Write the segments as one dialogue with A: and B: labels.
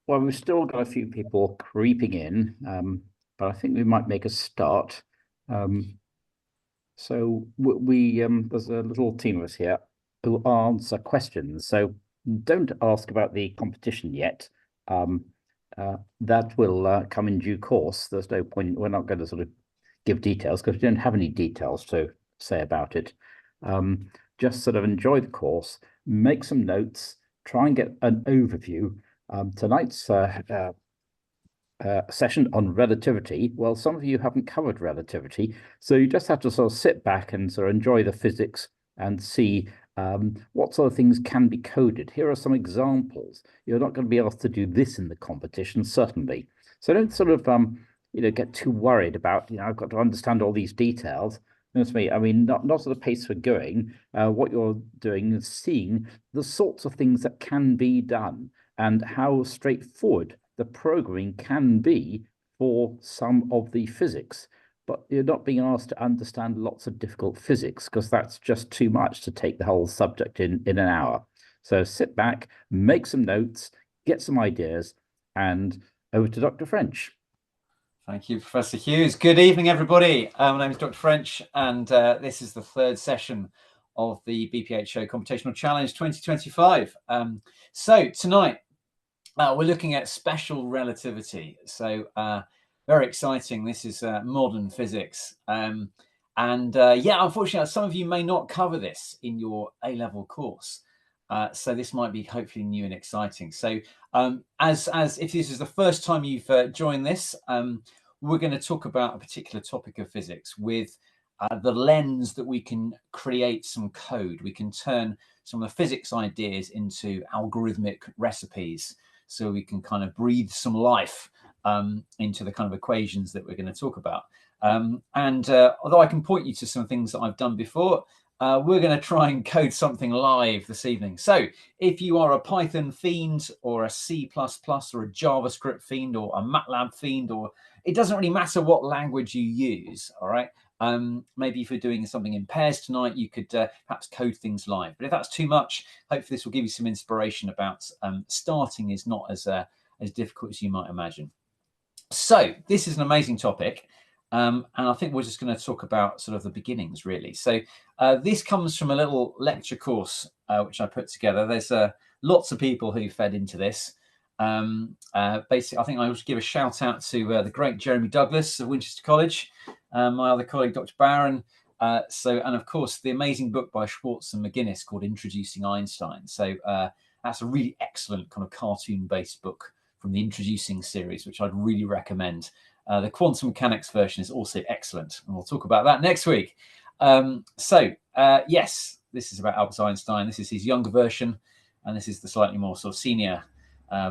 A: Well, we've still got a few people creeping in, but I think we might make a start. So there's a little team of us here who answer questions. So don't ask about the competition yet. That will come in due course. There's no point. We're not going to sort of give details because we don't have any details to say about it. Just sort of enjoy the course, make some notes, try and get an overview. Tonight's session on relativity. Well, some of you haven't covered relativity, so you just have to sort of sit back and sort of enjoy the physics and see what sort of things can be coded. Here are some examples. You're not going to be able to do this in the competition, certainly. So don't sort of get too worried about, I've got to understand all these details. That's me. I mean, not at the pace we're going. What you're doing is seeing the sorts of things that can be done and how straightforward the programming can be for some of the physics. But you're not being asked to understand lots of difficult physics because that's just too much to take the whole subject in an hour. So sit back, make some notes, get some ideas, and over to Dr. French.
B: Thank you, Professor Hughes. Good evening, everybody. My name is Dr. French, and this is the third session of the BPHO Computational Challenge 2025. So tonight, we're looking at special relativity. So very exciting. This is modern physics. Yeah, unfortunately, some of you may not cover this in your A-level course. So this might be hopefully new and exciting. So as if this is the first time you've joined this, we're going to talk about a particular topic of physics with the lens that we can create some code. We can turn some of the physics ideas into algorithmic recipes. So we can kind of breathe some life into the kind of equations that we're going to talk about. Although I can point you to some things that I've done before, we're going to try and code something live this evening. So if you are a Python fiend or a C++ or a JavaScript fiend or a MATLAB fiend, or it doesn't really matter what language you use, all right? Maybe if you're doing something in pairs tonight, you could perhaps code things live. But if that's too much, hopefully this will give you some inspiration about starting is not as difficult as you might imagine. So this is an amazing topic. And I think we're just going to talk about sort of the beginnings, really. So this comes from a little lecture course which I put together. There's lots of people who fed into this. Basically, I think I should give a shout out to the great Jeremy Douglas of Winchester College, my other colleague, Dr. Barron. And of course, the amazing book by Schwartz and McGuinness called Introducing Einstein. So that's a really excellent kind of cartoon-based book from the Introducing series, which I'd really recommend. The quantum mechanics version is also excellent, and we'll talk about that next week. Yes, this is about Albert Einstein. This is his younger version, and this is the slightly more sort of senior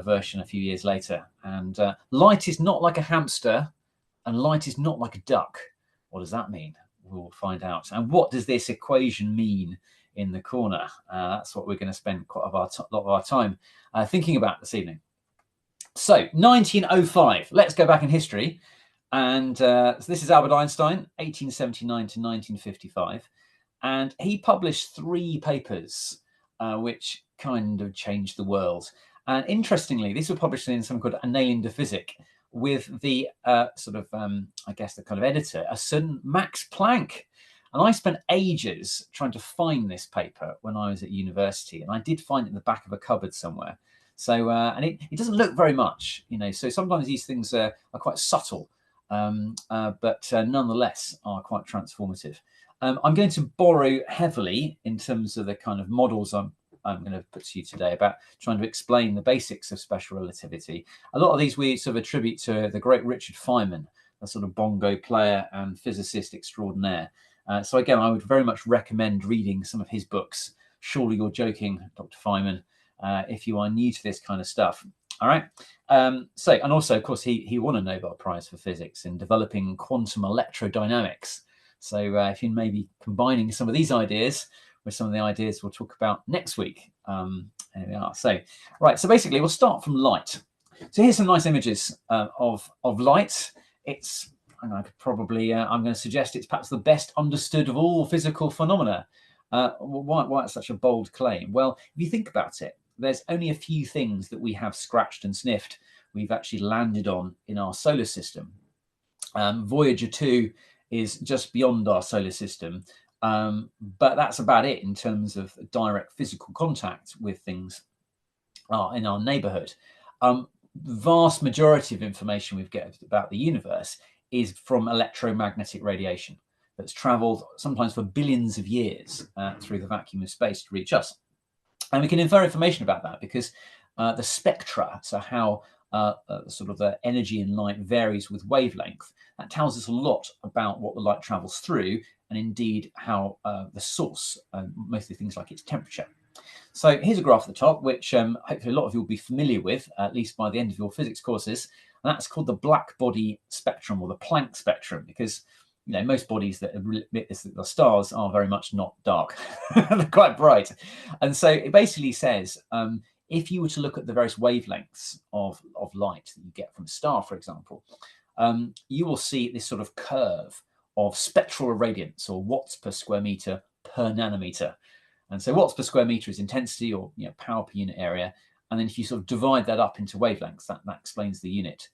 B: version a few years later. And light is not like a hamster, and light is not like a duck. What does that mean? We'll find out. And what does this equation mean in the corner? That's what we're going to spend quite a lot of our time thinking about this evening. So 1905, let's go back in history. And so this is Albert Einstein, 1879 to 1955. And he published 3 papers, which kind of changed the world. And interestingly, these were published in something called Annalen der Physik with the I guess the kind of editor, a certain Max Planck. And I spent ages trying to find this paper when I was at university. And I did find it in the back of a cupboard somewhere. So, and it doesn't look very much, so sometimes these things are quite subtle, but nonetheless are quite transformative. I'm going to borrow heavily in terms of the kind of models I'm going to put to you today about trying to explain the basics of special relativity. A lot of these we sort of attribute to the great Richard Feynman, a sort of bongo player and physicist extraordinaire. So again, I would very much recommend reading some of his books. Surely you're joking, Dr. Feynman. If you are new to this kind of stuff. All right. And also, of course, he won a Nobel Prize for physics in developing quantum electrodynamics. So if you may be combining some of these ideas with some of the ideas we'll talk about next week. There we are. So, right, so basically we'll start from light. So here's some nice images of light. It's, I'm going to suggest it's perhaps the best understood of all physical phenomena. Why it's such a bold claim? Well, if you think about it, there's only a few things that we have scratched and sniffed we've actually landed on in our solar system. Voyager 2 is just beyond our solar system, but that's about it in terms of direct physical contact with things in our neighborhood. The vast majority of information we've get about the universe is from electromagnetic radiation that's traveled sometimes for billions of years through the vacuum of space to reach us. And we can infer information about that because the spectra, so how sort of the energy in light varies with wavelength, that tells us a lot about what the light travels through and indeed how the source, mostly things like its temperature. So here's a graph at the top, which hopefully a lot of you will be familiar with, at least by the end of your physics courses. And that's called the black body spectrum, or the Planck spectrum, because most bodies that emit this, the stars, are very much not dark. They're quite bright. And so it basically says, if you were to look at the various wavelengths of light that you get from a star, for example, you will see this sort of curve of spectral irradiance, or watts per square meter per nanometer. And so watts per square meter is intensity, or power per unit area. And then if you sort of divide that up into wavelengths, that explains the unit.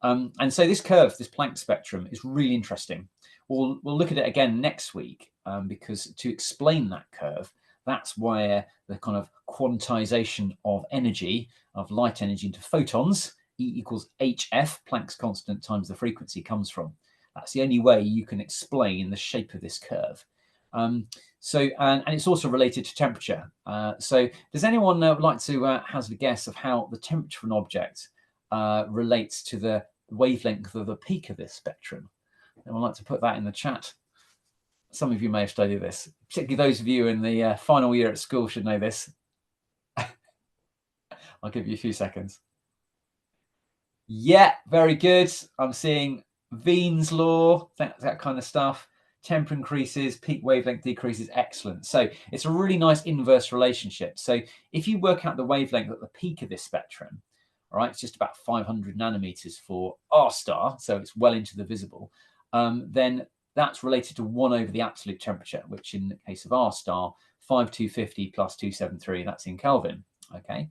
B: And so this curve, this Planck spectrum, is really interesting. We'll look at it again next week, because to explain that curve, that's where the kind of quantization of energy, of light energy into photons, E equals hf, Planck's constant times the frequency, comes from. That's the only way you can explain the shape of this curve. And it's also related to temperature. So does anyone like to hazard a guess of how the temperature of an object relates to the wavelength of the peak of this spectrum? Anyone like to put that in the chat? Some of you may have studied this, particularly those of you in the final year at school should know this. I'll give you a few seconds. Yeah, very good. I'm seeing Wien's law, that kind of stuff. Temperature increases, peak wavelength decreases. Excellent. So it's a really nice inverse relationship. So if you work out the wavelength at the peak of this spectrum, all right, it's just about 500 nanometers for our star, so it's well into the visible, then that's related to 1 over the absolute temperature, which in the case of our star, 5250 plus 273, that's in Kelvin. Okay.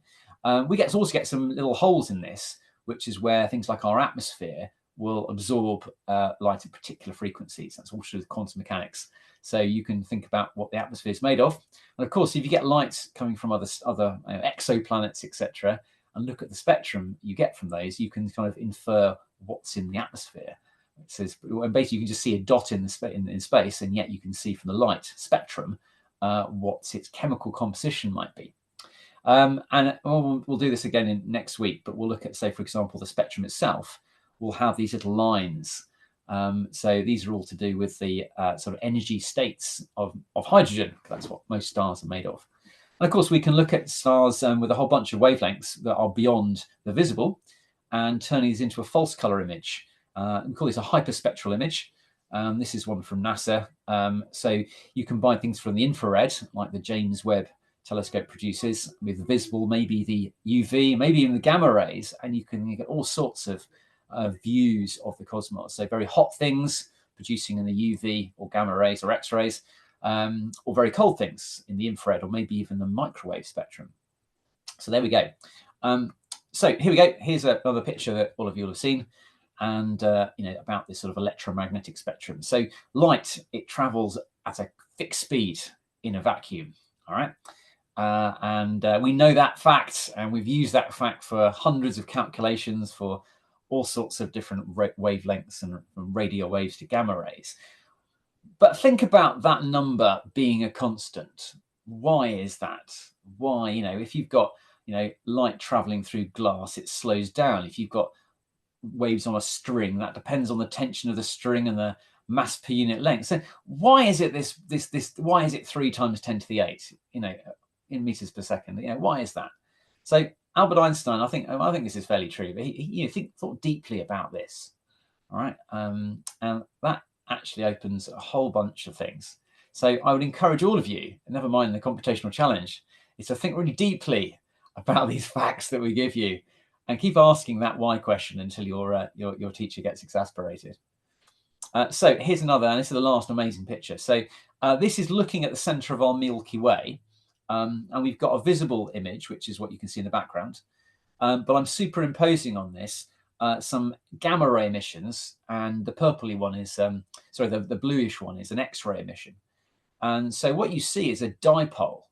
B: We also get some little holes in this, which is where things like our atmosphere will absorb light at particular frequencies. That's all to do with quantum mechanics. So you can think about what the atmosphere is made of. And of course, if you get light coming from other exoplanets, etc., and look at the spectrum you get from those, you can kind of infer what's in the atmosphere. It says, basically, you can just see a dot in space, and yet you can see from the light spectrum what its chemical composition might be. And we'll do this again next week, but we'll look at, say, for example, the spectrum itself will have these little lines. So these are all to do with the sort of energy states of hydrogen. That's what most stars are made of. And of course, we can look at stars with a whole bunch of wavelengths that are beyond the visible and turn these into a false color image. We call this a hyperspectral image. This is one from NASA. So you combine things from the infrared, like the James Webb telescope produces, with the visible, maybe the UV, maybe even the gamma rays, and you can get all sorts of views of the cosmos. So very hot things producing in the UV or gamma rays or X-rays, or very cold things in the infrared, or maybe even the microwave spectrum. So there we go. So here we go. Here's another picture that all of you will have seen, and about this sort of electromagnetic spectrum. So light, it travels at a fixed speed in a vacuum. All right. And we know that fact, and we've used that fact for hundreds of calculations for all sorts of different wavelengths, and from radio waves to gamma rays. But think about that number being a constant. Why is that? Why, if you've got, light traveling through glass, it slows down. If you've got waves on a string, that depends on the tension of the string and the mass per unit length. So why is it why is it 3 times 10 to the 8, in meters per second? Why is that? So Albert Einstein, I think this is fairly true, but he thought deeply about this. All right. And that actually opens a whole bunch of things. So I would encourage all of you, never mind the computational challenge, is to think really deeply about these facts that we give you, and keep asking that why question until your teacher gets exasperated. So here's another, and this is the last amazing picture. So this is looking at the center of our Milky Way, and we've got a visible image, which is what you can see in the background. But I'm superimposing on this some gamma ray emissions, and the purpley one is, sorry, the bluish one is an X-ray emission. And so what you see is a dipole.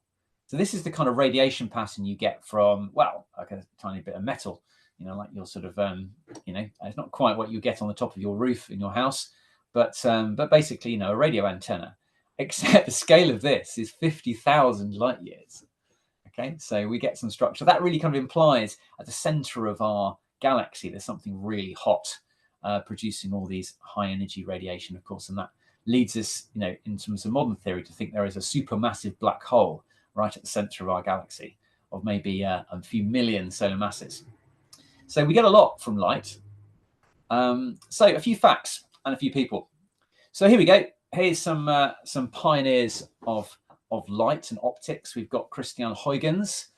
B: So this is the kind of radiation pattern you get from, well, like a tiny bit of metal, like your sort of, it's not quite what you get on the top of your roof in your house, but basically, a radio antenna, except the scale of this is 50,000 light years. Okay, so we get some structure. That really kind of implies at the center of our galaxy, there's something really hot producing all these high energy radiation, of course, and that leads us, in terms of modern theory, to think there is a supermassive black hole right at the center of our galaxy of maybe a few million solar masses. So we get a lot from light. So a few facts and a few people. So here we go. Here's some pioneers of light and optics. We've got Christian Huygens.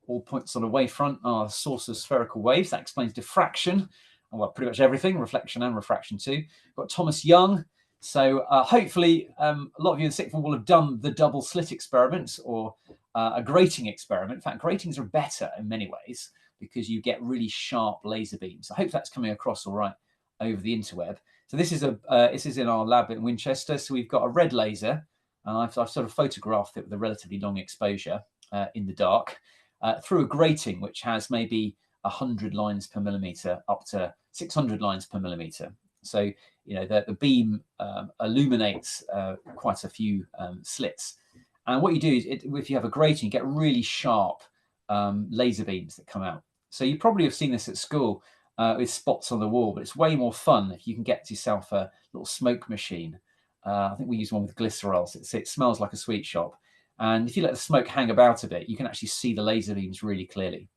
B: All points on a wavefront are source of spherical waves. That explains diffraction, and well, pretty much everything, reflection and refraction too. We've got Thomas Young. So hopefully a lot of you in sixth form will have done the double slit experiment or a grating experiment. In fact, gratings are better in many ways because you get really sharp laser beams. I hope that's coming across all right over the interweb. So this is in our lab in Winchester. So we've got a red laser, and I've sort of photographed it with a relatively long exposure in the dark through a grating which has maybe 100 lines per millimeter up to 600 lines per millimeter. So the beam illuminates quite a few slits. And what you do is, if you have a grating, you get really sharp laser beams that come out. So you probably have seen this at school with spots on the wall, but it's way more fun if you can get yourself a little smoke machine. I think we use one with glycerol. So it smells like a sweet shop. And if you let the smoke hang about a bit, you can actually see the laser beams really clearly.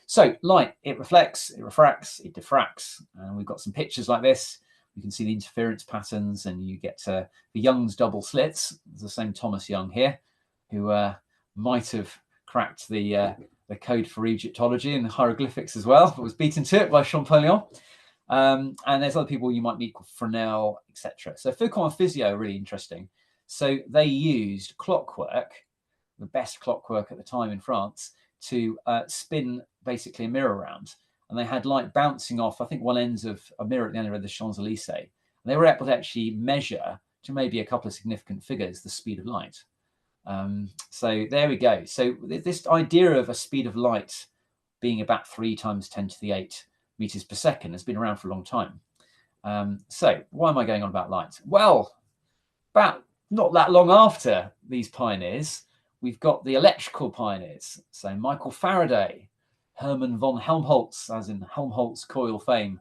B: So light, it reflects, it refracts, it diffracts. And we've got some pictures like this. You can see the interference patterns, and you get the Young's double slits. There's the same Thomas Young here, who might have cracked the code for Egyptology and hieroglyphics as well, but was beaten to it by Champollion. And there's other people you might meet called Fresnel, etc. So Foucault and Physio are really interesting. So they used clockwork, the best clockwork at the time in France, to spin basically a mirror around. And they had light bouncing off, I think, one end of a mirror at the end of the Champs-Élysées. And they were able to actually measure to maybe a couple of significant figures the speed of light. So there we go. So this idea of a speed of light being about 3 × 10⁸ meters per second has been around for a long time. So why am I going on about light? Well, about not that long after these pioneers, we've got the electrical pioneers. So Michael Faraday, Hermann von Helmholtz, as in Helmholtz coil fame,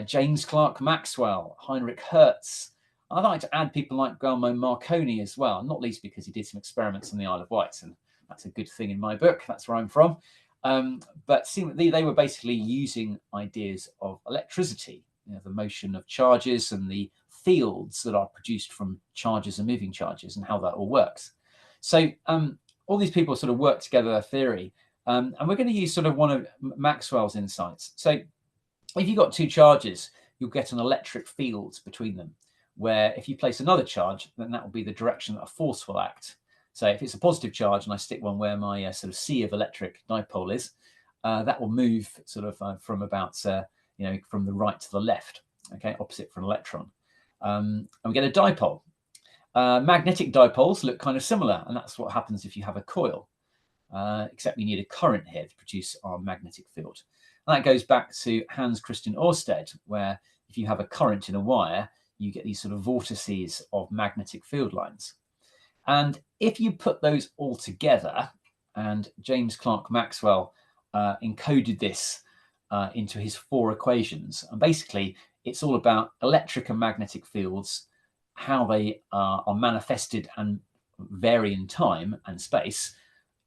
B: James Clerk Maxwell, Heinrich Hertz. I'd like to add people like Guglielmo Marconi as well, not least because he did some experiments on the Isle of Wight, and that's a good thing in my book. That's where I'm from. But they were basically using ideas of electricity, the motion of charges and the fields that are produced from charges and moving charges, and how that all works. So all these people sort of work together their theory, and we're going to use sort of one of Maxwell's insights. So if you've got 2 charges, you'll get an electric field between them, where if you place another charge, then that will be the direction that a force will act. So if it's a positive charge and I stick one where my sort of sea of electric dipole is, that will move sort of from about, from the right to the left, okay, opposite for an electron. And we get a dipole. Magnetic dipoles look kind of similar, and that's what happens if you have a coil, except we need a current here to produce our magnetic field. And that goes back to Hans Christian Ørsted, where if you have a current in a wire, you get these sort of vortices of magnetic field lines. And if you put those all together, and James Clerk Maxwell encoded this into his 4 equations, and basically it's all about electric and magnetic fields, how they are manifested and vary in time and space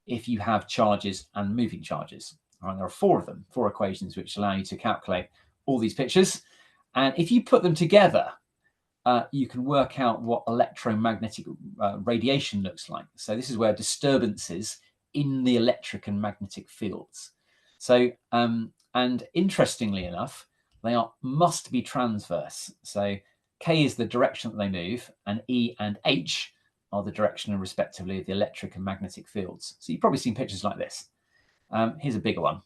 B: if you have charges and moving charges. All right, there are 4 of them, 4 equations which allow you to calculate all these pictures. And if you put them together, you can work out what electromagnetic radiation looks like. So this is where disturbances in the electric and magnetic fields. So, and interestingly enough, they must be transverse. So K is the direction that they move, and E and H are the direction, respectively, of the electric and magnetic fields. So you've probably seen pictures like this. Here's a bigger one.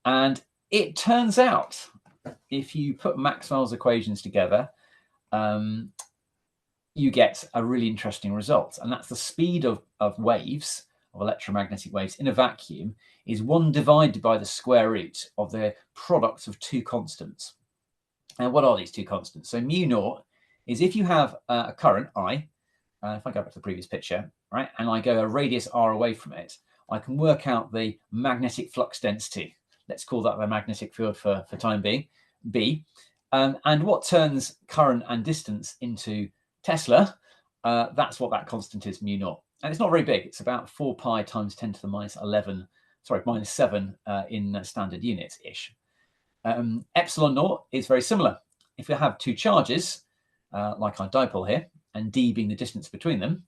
B: And it turns out, if you put Maxwell's equations together, you get a really interesting result. And that's the speed of waves, of electromagnetic waves in a vacuum, is 1 divided by the square root of the product of 2 constants. And what are these 2 constants? So mu naught is if you have a current, I, if I go back to the previous picture, right, and I go a radius r away from it, I can work out the magnetic flux density. Let's call that the magnetic field for time being, B. And what turns current and distance into Tesla, that's what that constant is, mu naught. And it's not very big. It's about 4 pi times 10 to the minus 11, sorry, minus 7 in standard units-ish. Epsilon naught is very similar. If you have 2 charges, like our dipole here, and d being the distance between them,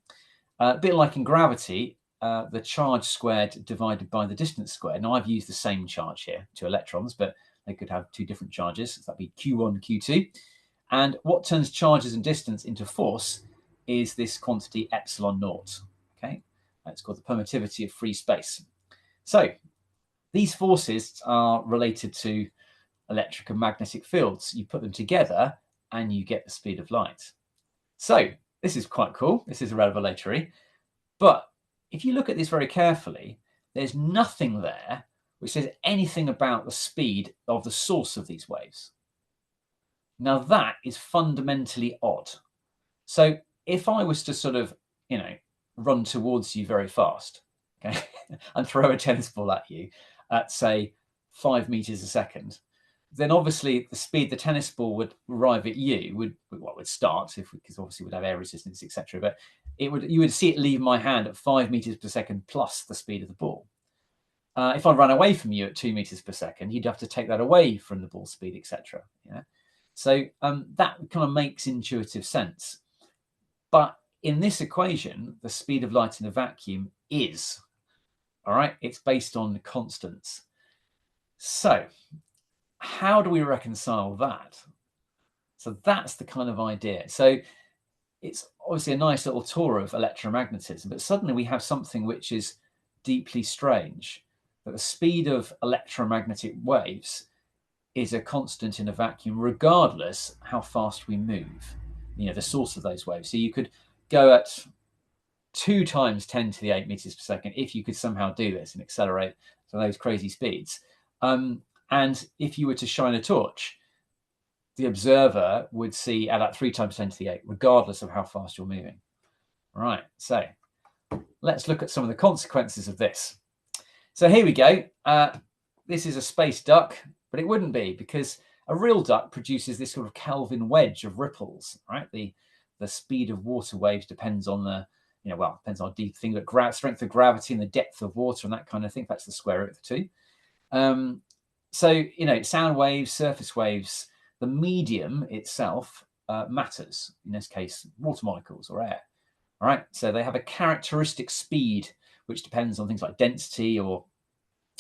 B: a bit like in gravity, the charge squared divided by the distance squared. Now, I've used the same charge here, 2 electrons, but they could have 2 different charges. So that'd be Q1, Q2. And what turns charges and distance into force is this quantity epsilon naught. Okay, it's called the permittivity of free space. So these forces are related to electric and magnetic fields. You put them together and you get the speed of light. So this is quite cool. This is revelatory. But if you look at this very carefully, there's nothing there which says anything about the speed of the source of these waves. Now that is fundamentally odd. So if I was to sort of, run towards you very fast, okay, and throw a tennis ball at you at, say, 5 meters a second, then obviously the speed the tennis ball would arrive at you would start, because obviously we'd have air resistance, etc. But you would see it leave my hand at 5 meters per second plus the speed of the ball. If I ran away from you at 2 meters per second, you'd have to take that away from the ball speed, etc. Yeah. So that kind of makes intuitive sense. But in this equation, the speed of light in a vacuum is, all right, it's based on constants. So how do we reconcile that? So that's the kind of idea. So it's obviously a nice little tour of electromagnetism, but suddenly we have something which is deeply strange, that the speed of electromagnetic waves is a constant in a vacuum, regardless how fast we move, the source of those waves. So you could go at 2 times 10 to the 8 meters per second if you could somehow do this and accelerate to those crazy speeds. And if you were to shine a torch, the observer would see at that 3 times 10 to the 8, regardless of how fast you're moving. All right, so let's look at some of the consequences of this. So here we go. This is a space duck, but it wouldn't be, because a real duck produces this sort of Kelvin wedge of ripples, right? The speed of water waves depends on the, depends on a deep thing, but strength of gravity and the depth of water and that kind of thing. That's the square root of the 2. So, sound waves, surface waves, the medium itself matters. In this case, water molecules or air. All right. So they have a characteristic speed, which depends on things like density, or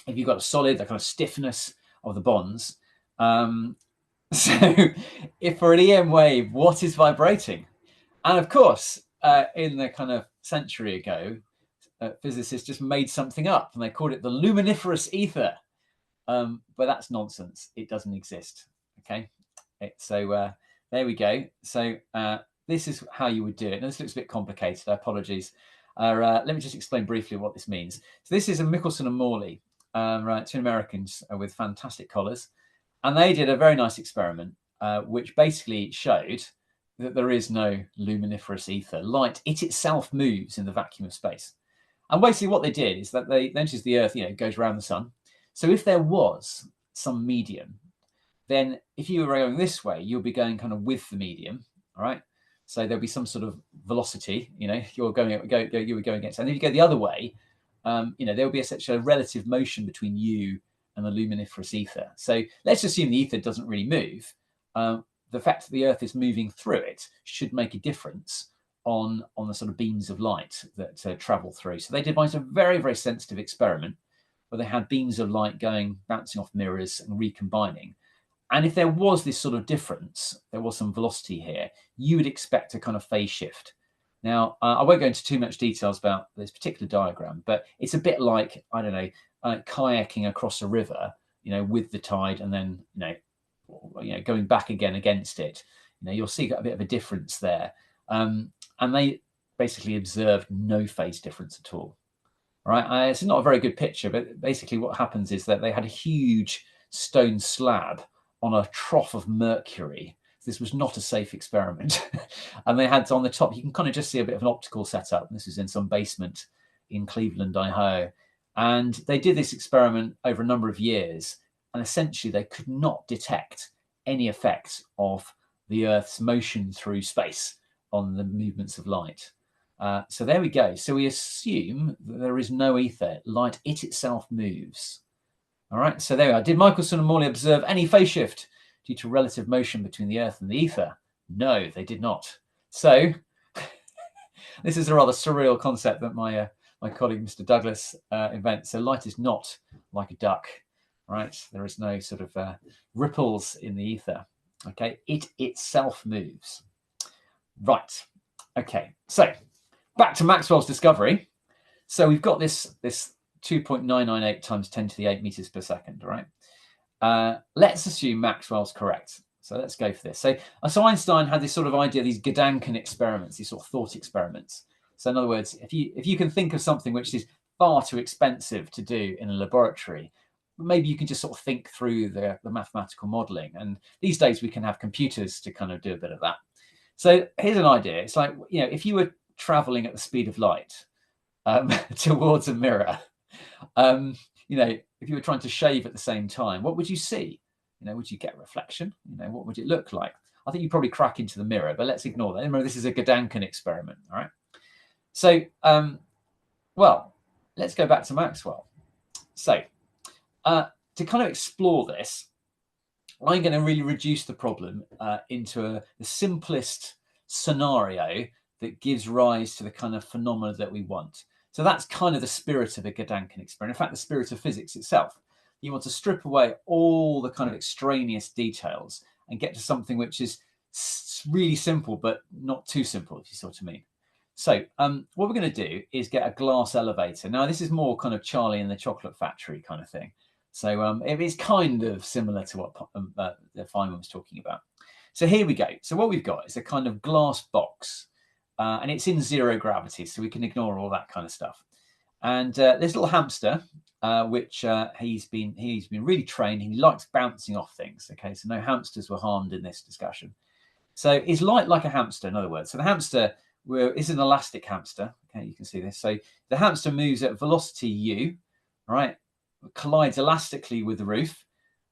B: if you've got a solid, the kind of stiffness of the bonds. So if for an EM wave, what is vibrating? And of course, in the kind of century ago, physicists just made something up and they called it the luminiferous ether. But that's nonsense. It doesn't exist. Okay. So there we go. So this is how you would do it. Now, this looks a bit complicated. Apologies. Let me just explain briefly what this means. So this is a Michelson and Morley, right, 2 Americans with fantastic collars. And they did a very nice experiment, which basically showed that there is no luminiferous ether. Light, it itself moves in the vacuum of space. And basically what they did is that they noticed the Earth, goes around the sun. So if there was some medium, then if you were going this way, you'll be going kind of with the medium, all right? So there'll be some sort of velocity, you were going against. And if you go the other way, there'll be such a relative motion between you and the luminiferous ether. So let's assume the ether doesn't really move. the fact that the Earth is moving through it should make a difference on the sort of beams of light that travel through. So they devised a very, very sensitive experiment where they had beams of light bouncing off mirrors and recombining. And if there was this sort of difference, there was some velocity here, you would expect a kind of phase shift. Now, I won't go into too much details about this particular diagram, but it's a bit like, I don't know, kayaking across a river, with the tide, and then, going back again against it. You'll see a bit of a difference there. And they basically observed no phase difference at all. Right? It's not a very good picture, but basically what happens is that they had a huge stone slab on a trough of mercury. This was not a safe experiment. And they had on the top, you can kind of just see a bit of an optical setup. This is in some basement in Cleveland, Ohio. And they did this experiment over a number of years. And essentially, they could not detect any effects of the Earth's motion through space on the movements of light. So there we go. So we assume that there is no ether. Light, it itself moves. All right, so there we are. Did Michelson and Morley observe any phase shift due to relative motion between the Earth and the ether? No, they did not. So this is a rather surreal concept that my colleague, Mr. Douglas, invents. So light is not like a duck, right? There is no sort of ripples in the ether. Okay, it itself moves. Right. Okay, so back to Maxwell's discovery. So we've got this 2.998 times 10 to the 8 meters per second, right? Let's assume Maxwell's correct. So let's go for this. So Einstein had this sort of idea, these Gedanken experiments, these sort of thought experiments. So in other words, if you can think of something which is far too expensive to do in a laboratory, maybe you can just sort of think through the mathematical modeling. And these days we can have computers to kind of do a bit of that. So here's an idea. It's like, if you were traveling at the speed of light towards a mirror, if you were trying to shave at the same time, what would you see? Would you get a reflection? What would it look like? I think you'd probably crack into the mirror, but let's ignore that. Remember, this is a Gedanken experiment, all right? So, well, let's go back to Maxwell. So, to kind of explore this, I'm going to really reduce the problem into the simplest scenario that gives rise to the kind of phenomena that we want. So that's kind of the spirit of a Gedanken experiment. In fact, the spirit of physics itself. You want to strip away all the kind of extraneous details and get to something which is really simple, but not too simple, if you see what I mean. So what we're going to do is get a glass elevator. Now, this is more kind of Charlie and the Chocolate Factory kind of thing. So it is kind of similar to what Feynman was talking about. So here we go. So what we've got is a kind of glass box, and it's in zero gravity, so we can ignore all that kind of stuff. And this little hamster, which he's been really trained. He likes bouncing off things. Okay, so no hamsters were harmed in this discussion. So it's like a hamster, in other words. So the hamster is an elastic hamster. Okay, you can see this. So the hamster moves at velocity u, right? Collides elastically with the roof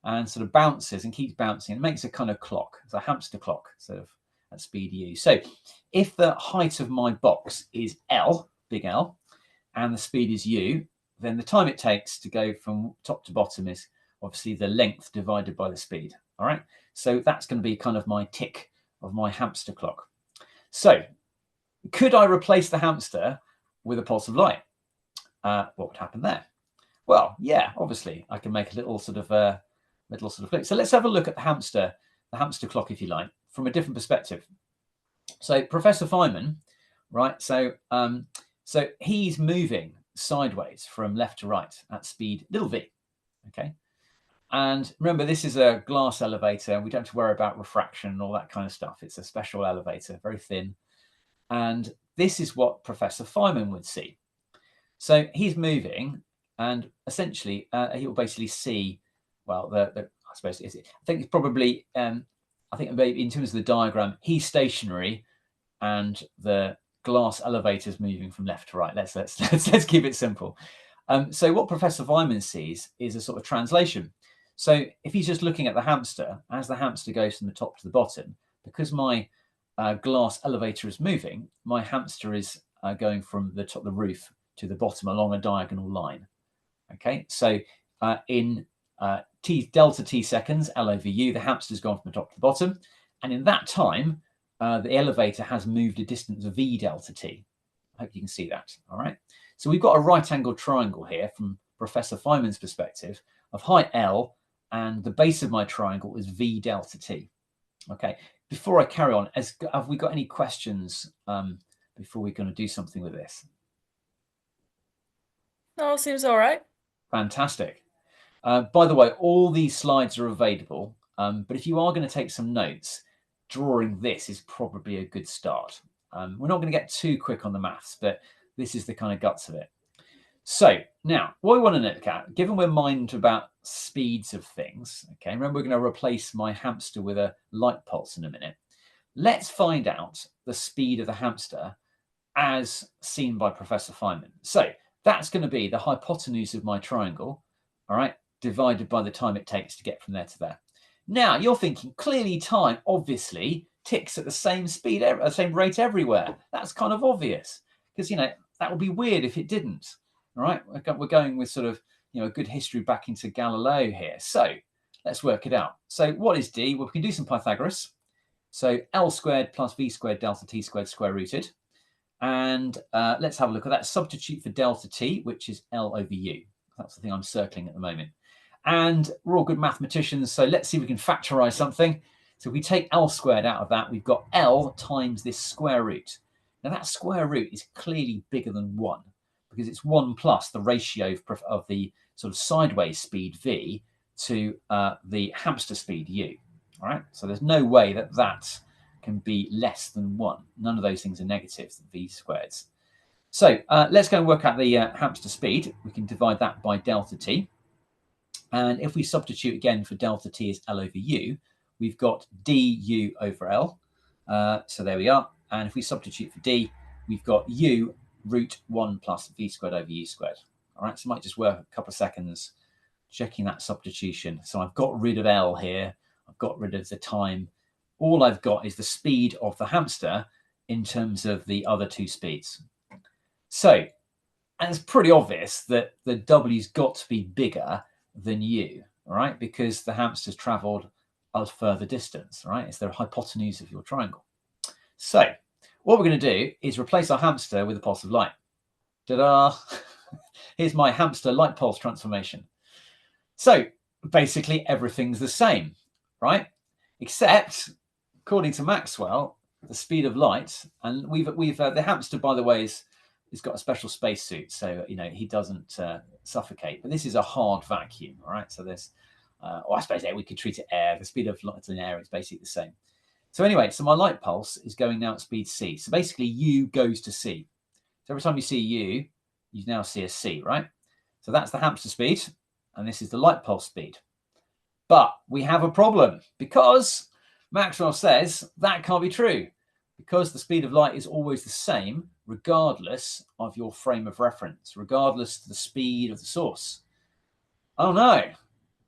B: and sort of bounces and keeps bouncing. It makes a kind of clock. It's a hamster clock, sort of at speed u. So if the height of my box is L, big L, and the speed is u, then the time it takes to go from top to bottom is obviously the length divided by the speed. All right. So that's going to be kind of my tick of my hamster clock. So could I replace the hamster with a pulse of light? What would happen there? Well, yeah, obviously I can make a little sort of click. So let's have a look at the hamster clock, if you like, from a different perspective. So Professor Feynman, right? So he's moving sideways from left to right at speed little v. Okay. And remember, this is a glass elevator. We don't have to worry about refraction and all that kind of stuff. It's a special elevator, very thin. And this is what Professor Feynman would see. So he's moving, and essentially he'll basically see, well, I suppose I think it's probably, I think maybe in terms of the diagram, he's stationary, and the glass elevators moving from left to right. Let's keep it simple. So what Professor Feynman sees is a sort of translation. So if he's just looking at the hamster, as the hamster goes from the top to the bottom, because my glass elevator is moving, my hamster is going from the top of the roof to the bottom along a diagonal line. Okay, so in delta t seconds, L over U, the hamster's gone from the top to the bottom. And in that time, the elevator has moved a distance v delta t. I hope you can see that. All right. So we've got a right angled triangle here from Professor Feynman's perspective of height L, and the base of my triangle is v delta t. Okay. Before I carry on, have we got any questions before we're going to do something with this?
C: No, seems all right.
B: Fantastic. By the way, all these slides are available, but if you are going to take some notes, drawing this is probably a good start. We're not going to get too quick on the maths, but this is the kind of guts of it. So now, what we want to look at, given we're minded about speeds of things, okay, remember we're going to replace my hamster with a light pulse in a minute. Let's find out the speed of the hamster as seen by Professor Feynman. So that's going to be the hypotenuse of my triangle, all right, divided by the time it takes to get from there to there. Now, you're thinking, clearly time, obviously, ticks at the same speed, same rate everywhere. That's kind of obvious because, you know, that would be weird if it didn't. All right, we're going with sort of, you know, a good history back into Galileo here. So let's work it out. So what is d? Well, we can do some Pythagoras. So L squared plus V squared delta T squared square rooted. And let's have a look at that. Substitute for delta T, which is L over U. That's the thing I'm circling at the moment. And we're all good mathematicians, so let's see if we can factorize something. So if we take L squared out of that, we've got L times this square root. Now that square root is clearly bigger than 1 because it's 1 plus the ratio of the sort of sideways speed V to the hamster speed U. All right, so there's no way that that can be less than 1. None of those things are negatives, V squareds. So let's go and work out the hamster speed. We can divide that by delta T. And if we substitute again for delta T is L over U, we've got du over L. So there we are. And if we substitute for D, we've got U root 1 plus V squared over U squared. All right, so it might just work a couple of seconds checking that substitution. So I've got rid of L here. I've got rid of the time. All I've got is the speed of the hamster in terms of the other two speeds. So, and it's pretty obvious that the W's got to be bigger than U, all right, because the hamster's traveled a further distance, right? It's the hypotenuse of your triangle. So what we're going to do is replace our hamster with a pulse of light. Ta-da! Here's my hamster light pulse transformation. So basically everything's the same, right? Except, according to Maxwell, the speed of light, and the hamster, by the way, has got a special spacesuit, so you know he doesn't suffocate. But this is a hard vacuum, all right? So there's, or I suppose we could treat it air. The speed of light in air is basically the same. So anyway, so my light pulse is going now at speed c. So basically, U goes to c. So every time you see U, you now see a c, right? So that's the hamster speed, and this is the light pulse speed. But we have a problem because Maxwell says that can't be true because the speed of light is always the same regardless of your frame of reference, regardless of the speed of the source. Oh no,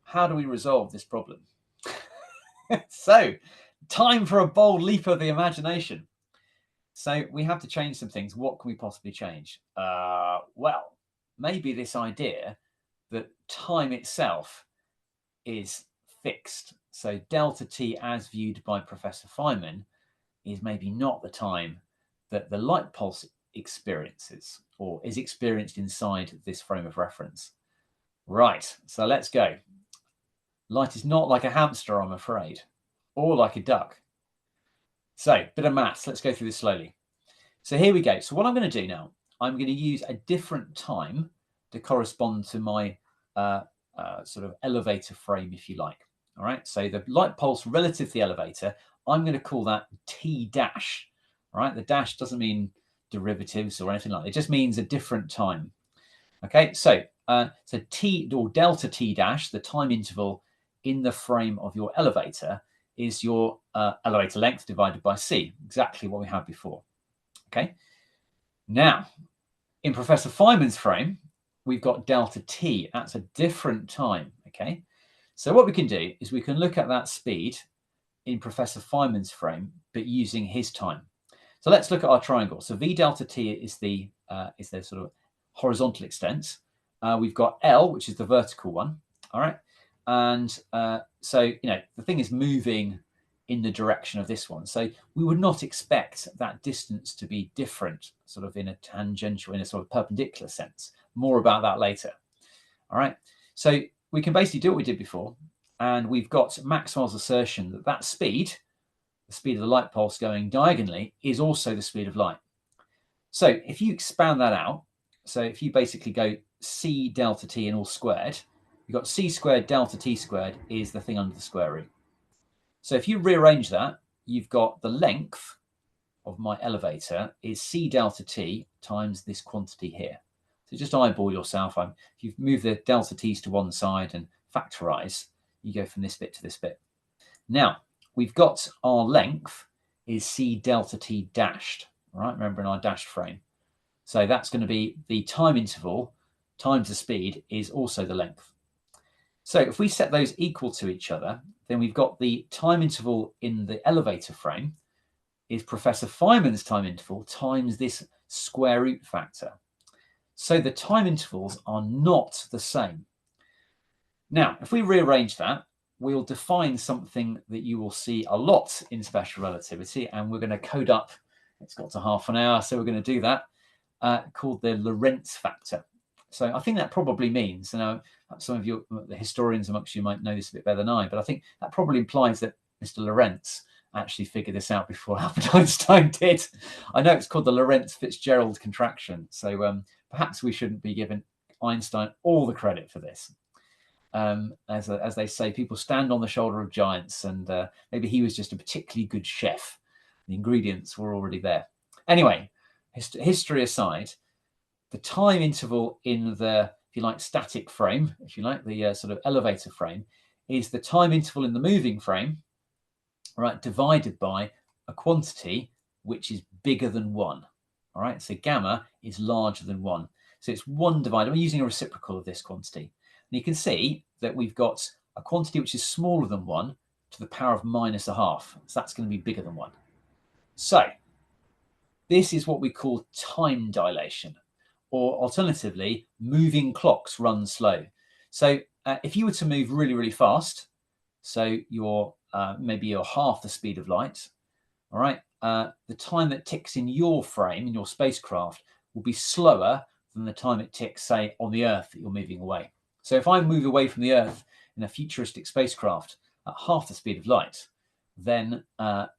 B: how do we resolve this problem? So, time for a bold leap of the imagination. So we have to change some things. What can we possibly change? Well, maybe this idea that time itself is fixed. So delta T as viewed by Professor Feynman is maybe not the time that the light pulse experiences or is experienced inside this frame of reference. Right, so let's go. Light is not like a hamster, I'm afraid, or like a duck. So, bit of maths, let's go through this slowly. So here we go. So what I'm going to do now, I'm going to use a different time to correspond to my sort of elevator frame, if you like. All right, so the light pulse relative to the elevator, I'm going to call that T dash. All right, the dash doesn't mean derivatives or anything like that. It just means a different time. Okay, so T or delta T dash, the time interval in the frame of your elevator, is your elevator length divided by c, exactly what we had before. Okay, now in Professor Feynman's frame, we've got delta t. That's a different time. Okay, so what we can do is we can look at that speed in Professor Feynman's frame, but using his time. So let's look at our triangle. So v delta t is the sort of horizontal extent. We've got L, which is the vertical one. All right, and so you know the thing is moving in the direction of this one. So we would not expect that distance to be different, sort of in a tangential, in a sort of perpendicular sense. More about that later. All right. So we can basically do what we did before. And we've got Maxwell's assertion that that speed, the speed of the light pulse going diagonally, is also the speed of light. So if you expand that out, so if you basically go c delta t in all squared, you've got c squared delta t squared is the thing under the square root. So if you rearrange that, you've got the length of my elevator is c delta t times this quantity here. So just eyeball yourself. If you move the delta t's to one side and factorize, you go from this bit to this bit. Now, we've got our length is c delta t dashed, right? Remember in our dashed frame. So that's going to be the time interval times the speed is also the length. So if we set those equal to each other, then we've got the time interval in the elevator frame is Professor Feynman's time interval times this square root factor. So the time intervals are not the same. Now, if we rearrange that, we'll define something that you will see a lot in special relativity, and we're going to code up, it's got to half an hour, so we're going to do that, called the Lorentz factor. So I think that probably means, some of you, the historians amongst you might know this a bit better than I, but I think that probably implies that Mr. Lorentz actually figured this out before Albert Einstein did. I know it's called the Lorentz-Fitzgerald contraction, so perhaps we shouldn't be giving Einstein all the credit for this. As they say, people stand on the shoulder of giants, and maybe he was just a particularly good chef. The ingredients were already there. Anyway, history aside, the time interval in the, if you like, static frame, if you like, the sort of elevator frame, is the time interval in the moving frame, right, divided by a quantity which is bigger than 1. All right, so gamma is larger than 1. So it's 1 divided, we're using a reciprocal of this quantity. And you can see that we've got a quantity which is smaller than 1 to the power of minus a half. So that's going to be bigger than 1. So this is what we call time dilation, or alternatively, moving clocks run slow. So if you were to move really, really fast, so you're maybe you're half the speed of light, all right, the time that ticks in your frame, in your spacecraft, will be slower than the time it ticks, say, on the Earth that you're moving away. So if I move away from the Earth in a futuristic spacecraft at half the speed of light, then that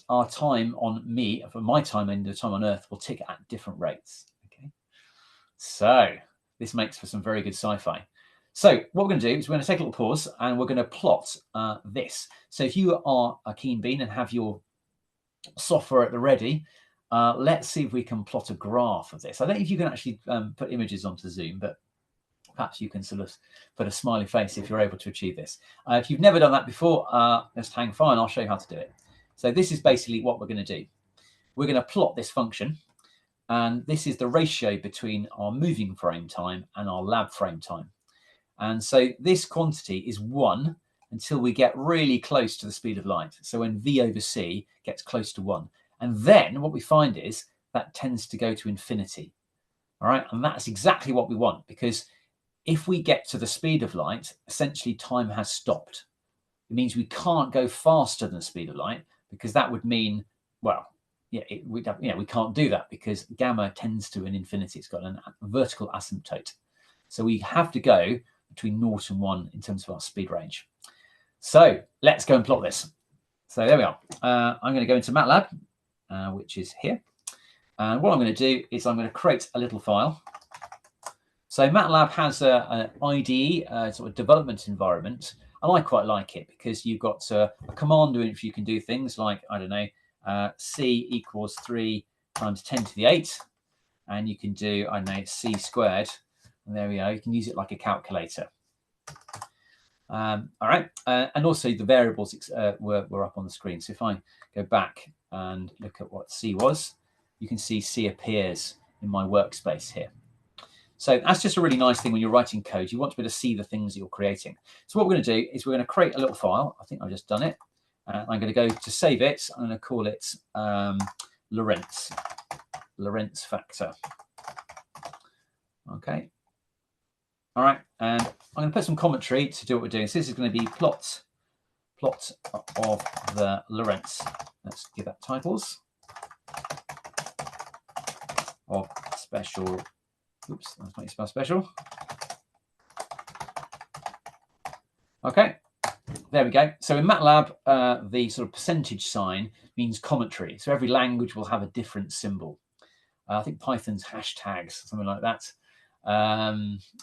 B: our time on me, for my time and the time on Earth, will tick at different rates. Okay, so this makes for some very good sci-fi. So what we're going to do is we're going to take a little pause and we're going to plot this. So if you are a keen bean and have your software at the ready, let's see if we can plot a graph of this. I don't know if you can actually put images onto Zoom, but perhaps you can sort of put a smiley face if you're able to achieve this. If you've never done that before, just hang fire and I'll show you how to do it. So this is basically what we're going to do. We're going to plot this function, and this is the ratio between our moving frame time and our lab frame time. And so this quantity is 1 until we get really close to the speed of light. So when v over c gets close to 1. And then what we find is that tends to go to infinity. All right, and that's exactly what we want, because if we get to the speed of light, essentially time has stopped. It means we can't go faster than the speed of light, because that would mean, well, we can't do that because gamma tends to an infinity. It's got a vertical asymptote. So we have to go between 0 and 1 in terms of our speed range. So let's go and plot this. So there we are. I'm going to go into MATLAB, which is here. And what I'm going to do is I'm going to create a little file. So MATLAB has an IDE, sort of development environment, and I quite like it because you've got a command in which you can do things like, I don't know, c equals 3 times 10 to the 8, and you can do, I don't know, c squared. And there we go. You can use it like a calculator. All right. And also the variables were up on the screen. So if I go back and look at what C was, you can see C appears in my workspace here. So that's just a really nice thing when you're writing code. You want to be able to see the things that you're creating. So what we're going to do is we're going to create a little file. I think I've just done it. I'm going to go to save it. I'm going to call it Lorentz factor. Okay. All right, and I'm going to put some commentary to do what we're doing. So this is going to be plot plot of the Lorentz. Let's give that titles of special. Oops, that's not spell special. Okay, there we go. So in MATLAB, the sort of percentage sign means commentary. So every language will have a different symbol. I think Python's hashtags, something like that.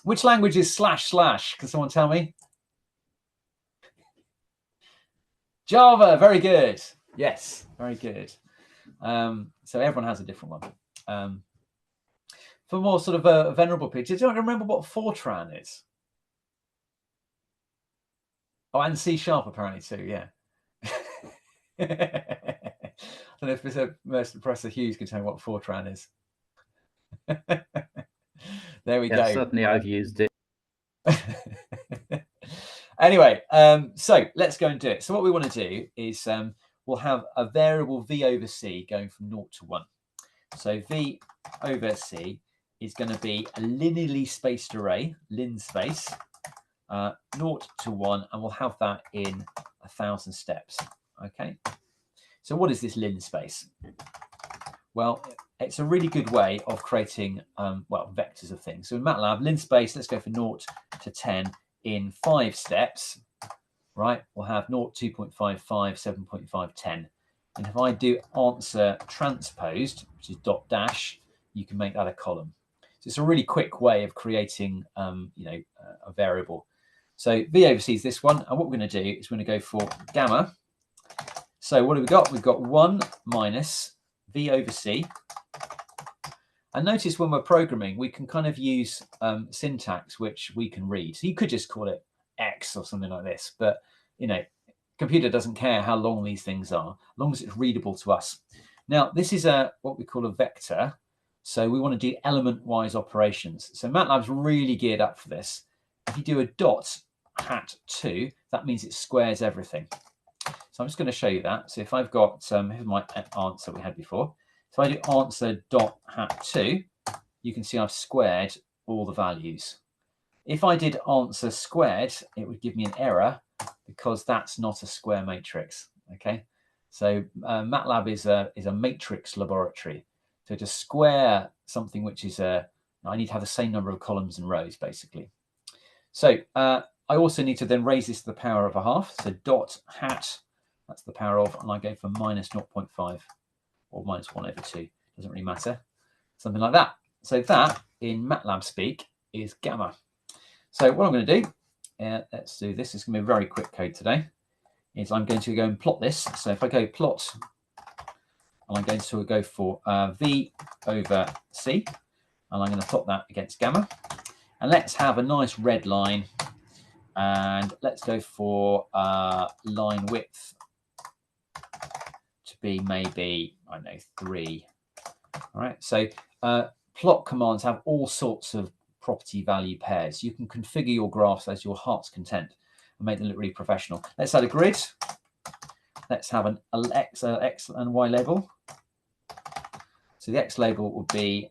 B: Which language is // Can someone tell me? Java, very good. Yes, very good. So everyone has a different one. For more sort of a venerable pictures, do you remember what Fortran is? Oh, and C# apparently too, yeah. I don't know if Mr. Professor Hughes can tell me what Fortran is. There we go.
A: Certainly I've used it.
B: Anyway, so let's go and do it. So what we want to do is we'll have a variable v over c going from 0 to 1. So v over c is going to be a linearly spaced array, lin space, 0 to 1, and we'll have that in 1,000 steps. Okay. So what is this lin space? Well, it's a really good way of creating, well, vectors of things. So in MATLAB, lin space, let's go for 0 to 10 in 5 steps, right? We'll have 0, 2.55, 7.5, 10. And if I do answer transposed, which is dot dash, you can make that a column. So it's a really quick way of creating, you know, a variable. So v over c is this one. And what we're going to do is we're going to go for gamma. So what have we got? We've got 1 minus v over c. And notice when we're programming, we can kind of use syntax which we can read. So you could just call it x or something like this. But, you know, computer doesn't care how long these things are, as long as it's readable to us. Now, this is what we call a vector. So we want to do element-wise operations. So MATLAB's really geared up for this. If you do a dot hat 2, that means it squares everything. So I'm just going to show you that. So if I've got, here's my answer we had before. So I do answer dot hat 2, you can see I've squared all the values. If I did answer squared, it would give me an error because that's not a square matrix. Okay, so MATLAB is a matrix laboratory. So to square something which is I need to have the same number of columns and rows basically. So I also need to then raise this to the power of a half. So dot hat, that's the power of, and I go for minus 0.5 or minus 1 over 2. Doesn't really matter. Something like that. So that in MATLAB speak is gamma. So what I'm going to do, let's do this. It's going to be a very quick code today. Is I'm going to go and plot this. So if I go plot, and I'm going to go for v over c, and I'm going to plot that against gamma. And let's have a nice red line, and let's go for line width to be maybe, I don't know, 3. All right. So plot commands have all sorts of property value pairs. You can configure your graphs as your heart's content and make them look really professional. Let's add a grid. Let's have an X and Y label. So the X label would be,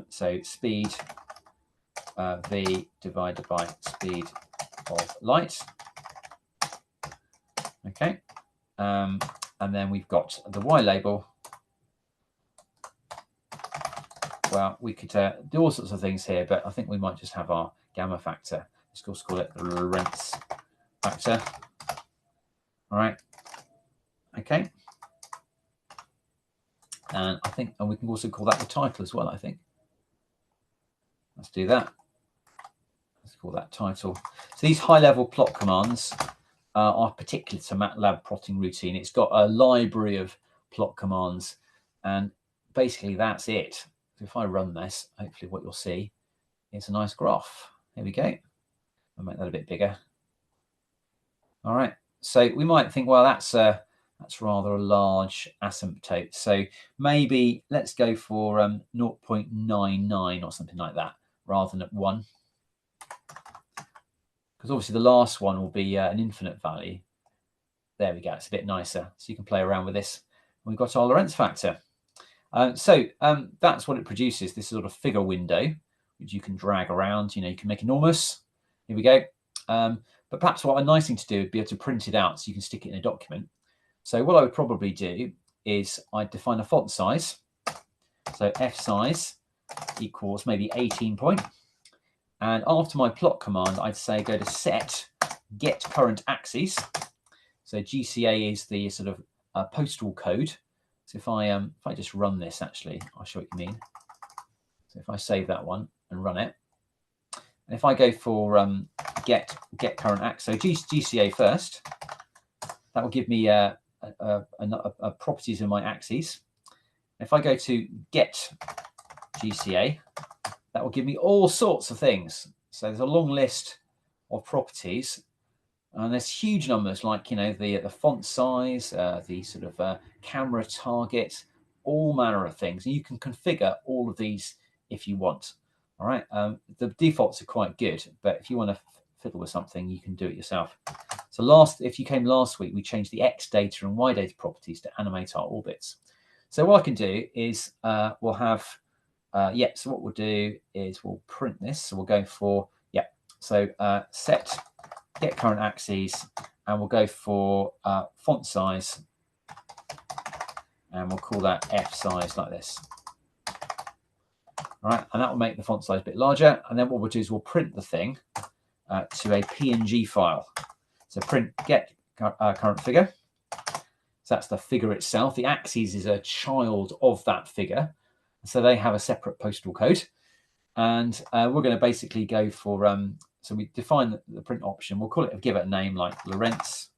B: so speed v divided by speed of light. Okay. And then we've got the Y label. Well, we could do all sorts of things here, but I think we might just have our gamma factor. Let's call it the Lorentz factor. All right. Okay. And I think, and we can also call that the title as well, I think. Let's do that. Let's call that title. So these high-level plot commands are particular to MATLAB plotting routine. It's got a library of plot commands, and basically that's it. So if I run this, hopefully what you'll see is a nice graph. Here we go. I'll make that a bit bigger. All right. So we might think, well, that's rather a large asymptote. So maybe let's go for 0.99 or something like that, rather than at 1. Because obviously the last one will be an infinite value. There we go. It's a bit nicer. So you can play around with this. We've got our Lorentz factor. So that's what it produces, this sort of figure window, which you can drag around. You know, you can make enormous. Here we go. But perhaps what a nice thing to do would be able to print it out so you can stick it in a document. So what I would probably do is I'd define a font size. So f size equals maybe 18 point. And after my plot command, I'd say go to set get current axes. So GCA is the sort of postal code. So if I just run this, actually, I'll show what you mean. So if I save that one and run it, and if I go for get current axis, so GCA first, that will give me properties in my axes. If I go to get GCA, that will give me all sorts of things. So there's a long list of properties, and there's huge numbers like, you know, the font size, the sort of camera target, all manner of things. And you can configure all of these if you want. All right. The defaults are quite good, but if you want to fiddle with something, you can do it yourself. So if you came last week, we changed the X data and Y data properties to animate our orbits. So what I can do is we'll have, so what we'll do is we'll print this. So we'll go for, set get current axes, and we'll go for font size, and we'll call that F size like this. All right, and that will make the font size a bit larger. And then what we'll do is we'll print the thing to a PNG file. So print get current figure. So that's the figure itself. The axes is a child of that figure. So they have a separate postal code. And we're going to basically go for, so we define the print option. We'll call it, give it a name like Lorentz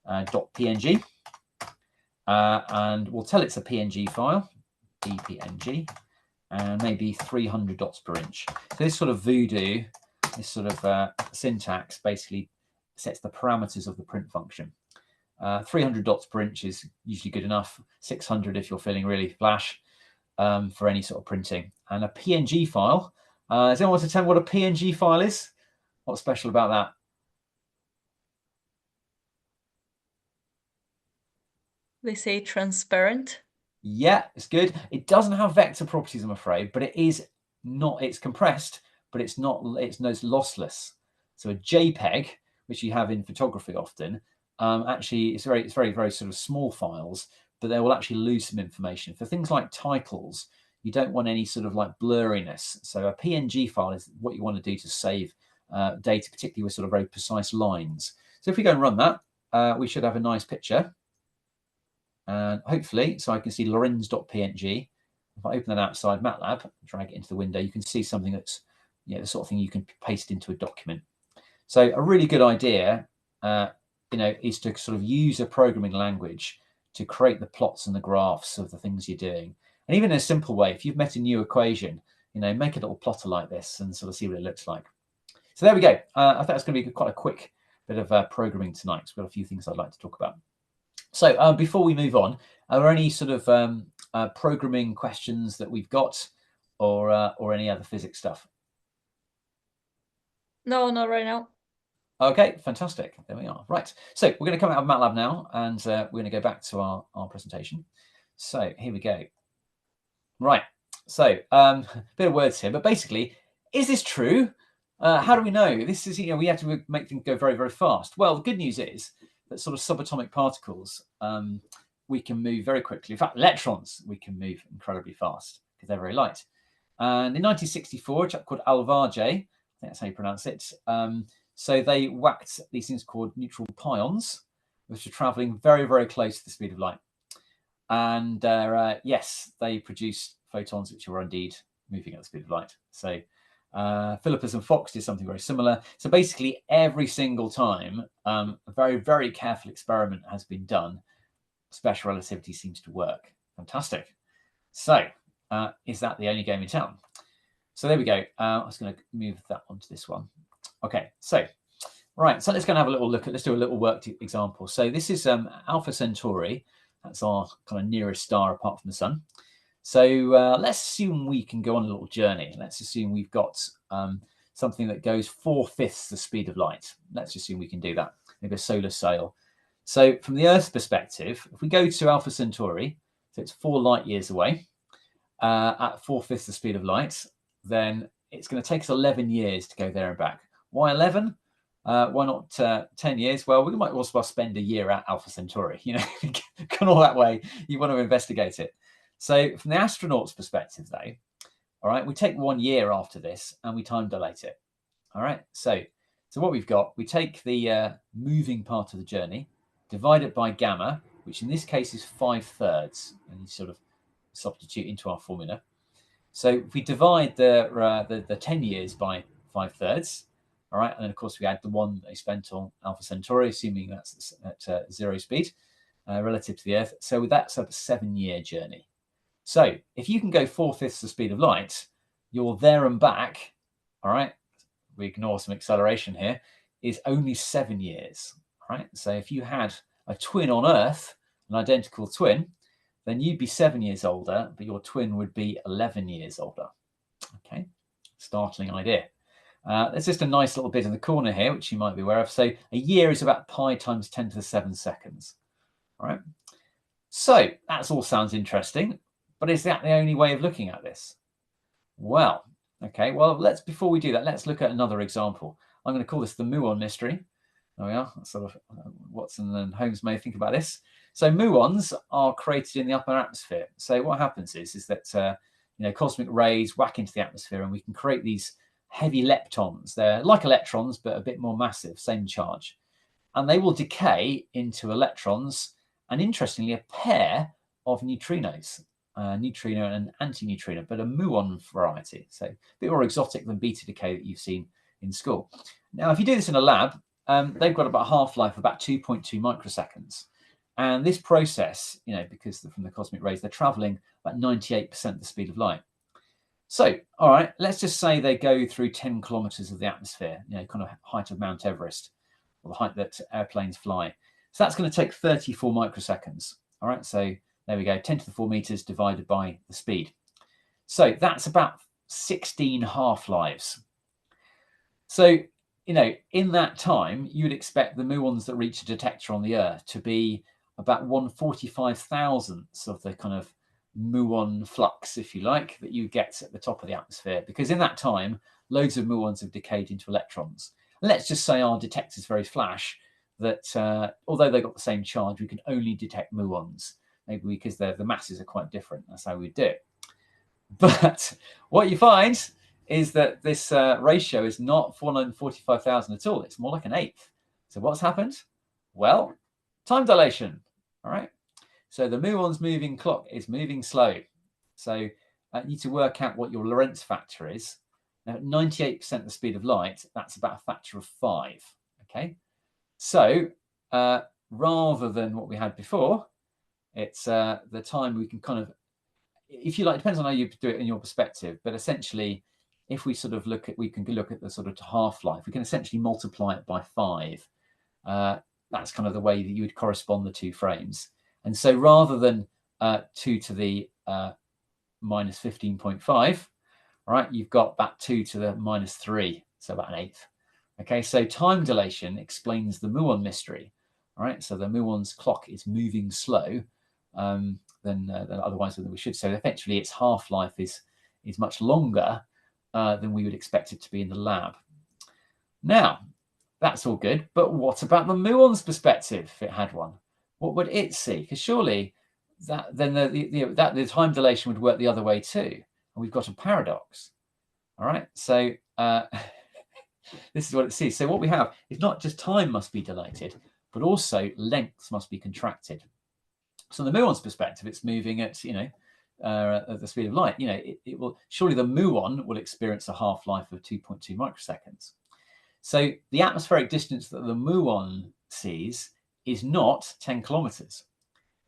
B: .png. And we'll tell it's a PNG file, DPNG, and maybe 300 dots per inch. So this sort of voodoo, this sort of syntax basically sets the parameters of the print function. 300 dots per inch is usually good enough. 600 if you're feeling really flash for any sort of printing. And a PNG file. Does anyone want to tell me what a PNG file is? What's special about that?
C: They say transparent.
B: Yeah, it's good. It doesn't have vector properties, I'm afraid, but it is not. It's compressed, but it's not. It's lossless. So a JPEG, which you have in photography often, actually it's very sort of small files, but they will actually lose some information. For things like titles, you don't want any sort of like blurriness. So a PNG file is what you want to do to save data, particularly with sort of very precise lines. So if we go and run that, we should have a nice picture. And hopefully, so I can see Lorenz.png. If I open that outside MATLAB, drag it into the window, you can see something that's, the sort of thing you can paste into a document. So a really good idea, is to sort of use a programming language to create the plots and the graphs of the things you're doing. And even in a simple way, if you've met a new equation, make a little plotter like this and sort of see what it looks like. So there we go. I think it's going to be quite a quick bit of programming tonight, because we've got a few things I'd like to talk about. So before we move on, are there any sort of programming questions that we've got, or any other physics stuff?
C: No, not right now.
B: Okay, fantastic. There we are. Right. So we're going to come out of MATLAB now, and we're going to go back to our presentation. So here we go. Right. So a bit of words here, but basically, is this true? How do we know? This is, we have to make things go very, very fast. Well, the good news is that sort of subatomic particles, we can move very quickly. In fact, electrons, we can move incredibly fast because they're very light. And in 1964, a chap called Alvarge, I think that's how you pronounce it, so they whacked these things called neutral pions, which are traveling very, very close to the speed of light. And yes, they produced photons which were indeed moving at the speed of light. So Philippus and Fox did something very similar. So basically, every single time a very, very careful experiment has been done, special relativity seems to work. Fantastic. So is that the only game in town? So there we go. I was going to move that onto this one. Okay, so right, so let's go and have a little look at, let's do a little worked example. So this is Alpha Centauri. That's our kind of nearest star apart from the sun. So let's assume we can go on a little journey. Let's assume we've got something that goes 4/5 the speed of light. Let's assume we can do that, maybe a solar sail. So from the Earth's perspective, if we go to Alpha Centauri, so it's 4 light years away at 4/5 the speed of light, then it's going to take us 11 years to go there and back. Why 11? Why not 10 years? Well, we might also spend a year at Alpha Centauri, gone all that way. You want to investigate it. So from the astronaut's perspective, though, all right, we take 1 year after this and we time dilate it. All right, so what we've got, we take the moving part of the journey, divide it by gamma, which in this case is 5/3, and you sort of substitute into our formula. So if we divide the 10 years by 5/3, all right, and then of course we add the one they spent on Alpha Centauri, assuming that's at 0 speed relative to the Earth. So that's a 7-year journey. So if you can go 4/5 the speed of light, you're there and back, all right, we ignore some acceleration here, is only 7 years, all right? So if you had a twin on Earth, an identical twin, then you'd be 7 years older, but your twin would be 11 years older. Okay, startling idea. There's just a nice little bit in the corner here, which you might be aware of. So a year is about pi times 10 to the 7 seconds. All right. So that all sounds interesting, but is that the only way of looking at this? Well, okay. Well, before we do that, let's look at another example. I'm going to call this the muon mystery. There we are. That's sort of Watson and Holmes may think about this. So muons are created in the upper atmosphere. So what happens is that cosmic rays whack into the atmosphere, and we can create these heavy leptons. They're like electrons, but a bit more massive, same charge. And they will decay into electrons, and interestingly, a pair of neutrinos, neutrino and antineutrino, but a muon variety. So a bit more exotic than beta decay that you've seen in school. Now, if you do this in a lab, they've got about a half-life of about 2.2 microseconds. And this process, because from the cosmic rays, they're traveling about 98% the speed of light. So, all right, let's just say they go through 10 kilometers of the atmosphere, kind of height of Mount Everest, or the height that airplanes fly. So that's going to take 34 microseconds. All right, so there we go, 10 to the 4 meters divided by the speed. So that's about 16 half-lives. So, in that time, you would expect the muons that reach a detector on the Earth to be about 1/45,000th of the kind of muon flux, if you like, that you get at the top of the atmosphere. Because in that time, loads of muons have decayed into electrons. And let's just say our detectors very flash that although they've got the same charge, we can only detect muons, maybe because the masses are quite different. That's how we do it. But what you find is that this ratio is not 445,000 at all. It's more like an eighth. So what's happened? Well, time dilation. All right. So the muon's moving clock is moving slow. So you need to work out what your Lorentz factor is. Now, at 98% the speed of light, that's about a factor of 5. Okay. So rather than what we had before, it's the time we can kind of, if you like, depends on how you do it in your perspective, but essentially, if we sort of we can look at the sort of half-life, we can essentially multiply it by 5. That's kind of the way that you would correspond the two frames. And so rather than 2 to the minus 15.5, all right, you've got that 2 to the minus 3, so about an eighth. Okay, so time dilation explains the muon mystery. All right, so the muon's clock is moving slow than otherwise than we should. So effectively, its half-life is much longer than we would expect it to be in the lab. Now, that's all good, but what about the muon's perspective if it had one? What would it see? Because surely the time dilation would work the other way too, and we've got a paradox. All right, so this is what it sees. So what we have is not just time must be dilated, but also lengths must be contracted. So the muon's perspective, it's moving at at the speed of light. It will surely the muon will experience a half-life of 2.2 microseconds. So the atmospheric distance that the muon sees is not 10 kilometers.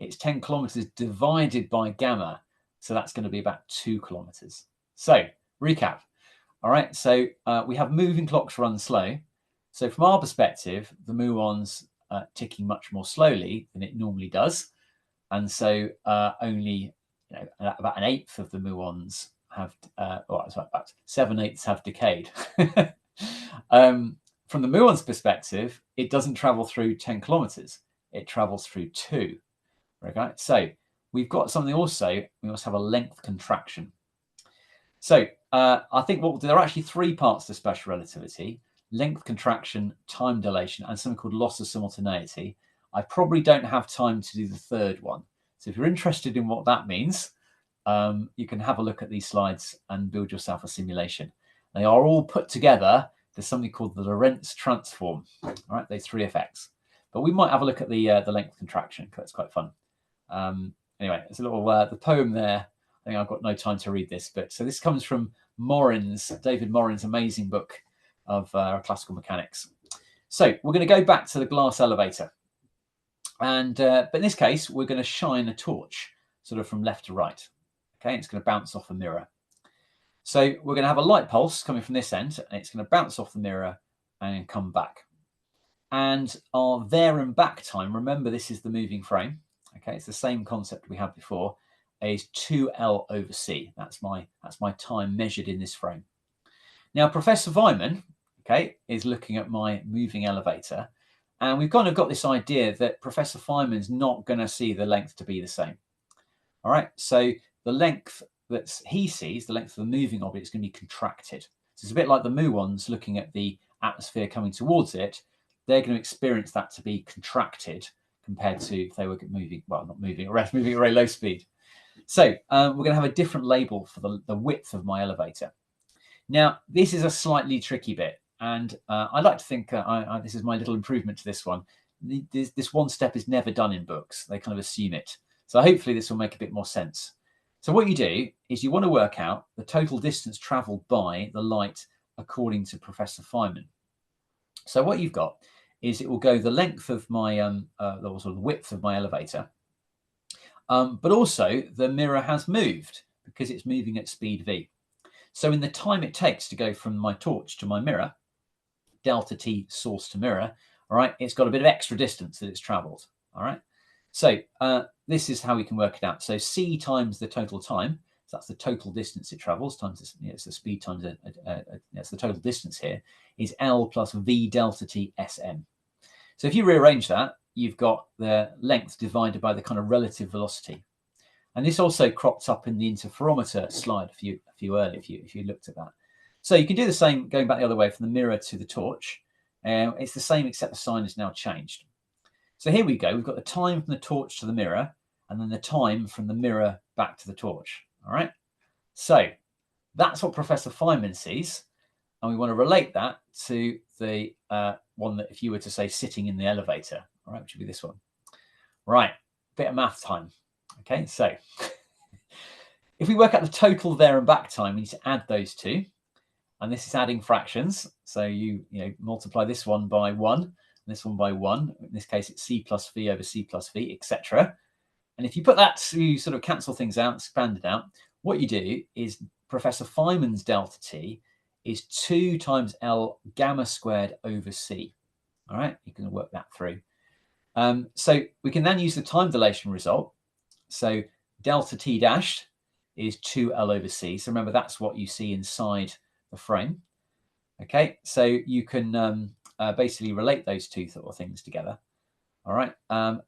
B: It's 10 kilometers divided by gamma. So that's going to be about 2 kilometers. So recap. All right. So we have moving clocks run slow. So from our perspective, the muon's ticking much more slowly than it normally does. And so only about an eighth of the muons have, about 7/8 have decayed. From the muon's perspective, it doesn't travel through 10 kilometers. It travels through 2. Okay, so we've got something also, we must have a length contraction. So I think what we'll do, there are actually 3 parts to special relativity. length contraction, time dilation, and something called loss of simultaneity. I probably don't have time to do the third one. So if you're interested in what that means, you can have a look at these slides and build yourself a simulation. They are all put together. There's something called the Lorentz transform. All right, those three effects. But we might have a look at the length contraction because it's quite fun. Anyway, it's a little the poem there. I think I've got no time to read this, but so this comes from David Morin's amazing book of classical mechanics. So we're going to go back to the glass elevator, and but in this case, we're going to shine a torch sort of from left to right. Okay, it's going to bounce off a mirror. So we're going to have a light pulse coming from this end, and it's going to bounce off the mirror and come back. And our there and back time, remember this is the moving frame. Okay, it's the same concept we had before, is 2L over C. That's my time measured in this frame. Now, Professor Weimann, okay, is looking at my moving elevator, and we've kind of got this idea that Professor Feynman's not going to see the length to be the same. All right, so the length that he sees, the length of the moving object, is going to be contracted. So it's a bit like the muons looking at the atmosphere coming towards it. They're going to experience that to be contracted compared to if they were moving, well, not moving, moving at a very low speed. So we're going to have a different label for the width of my elevator. Now, this is a slightly tricky bit, and I like to think this is my little improvement to this one. This one step is never done in books. They kind of assume it. So hopefully this will make a bit more sense. So what you do is you want to work out the total distance traveled by the light according to Professor Feynman. So what you've got is it will go the length of my, the width of my elevator, but also the mirror has moved because it's moving at speed v. So in the time it takes to go from my torch to my mirror, delta t source to mirror, all right, it's got a bit of extra distance that it's traveled, all right? So this is how we can work it out. So c times the total time, so that's the total distance it travels, times this, it's the speed times, it's the total distance here, is L plus v delta t Sm. So if you rearrange that, you've got the length divided by the kind of relative velocity. And this also cropped up in the interferometer slide a few earlier, if you looked at that. So you can do the same going back the other way from the mirror to the torch. It's the same except the sign is now changed. So here we go. We've got the time from the torch to the mirror, and then the time from the mirror back to the torch. All right. So that's what Professor Feynman sees. And we want to relate that to the one that if you were to say sitting in the elevator, all right, which would be this one. Right, bit of math time. Okay, so if we work out the total there and back time, we need to add those two. And this is adding fractions. So you multiply this one by 1, and this one by 1. In this case, it's c plus v over c plus v, etc. And if you put that to sort of cancel things out, expand it out, what you do is Professor Feynman's delta t is 2 times L gamma squared over C. All right, you can work that through. So we can then use the time dilation result. So delta T dashed is 2L over C. So remember, that's what you see inside the frame. Okay, so you can basically relate those two things together. All right,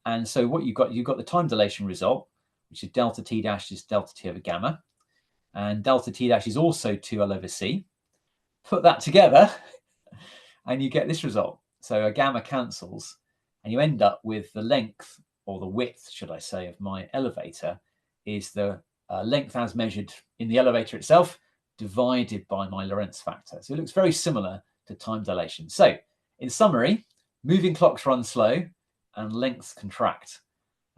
B: and so what you've got the time dilation result, which is delta T dash is delta T over gamma. And delta T dash is also 2L over C. Put that together and you get this result. So a gamma cancels and you end up with the length, or the width, should I say, of my elevator is the length as measured in the elevator itself divided by my Lorentz factor. So it looks very similar to time dilation. So in summary, moving clocks run slow and lengths contract.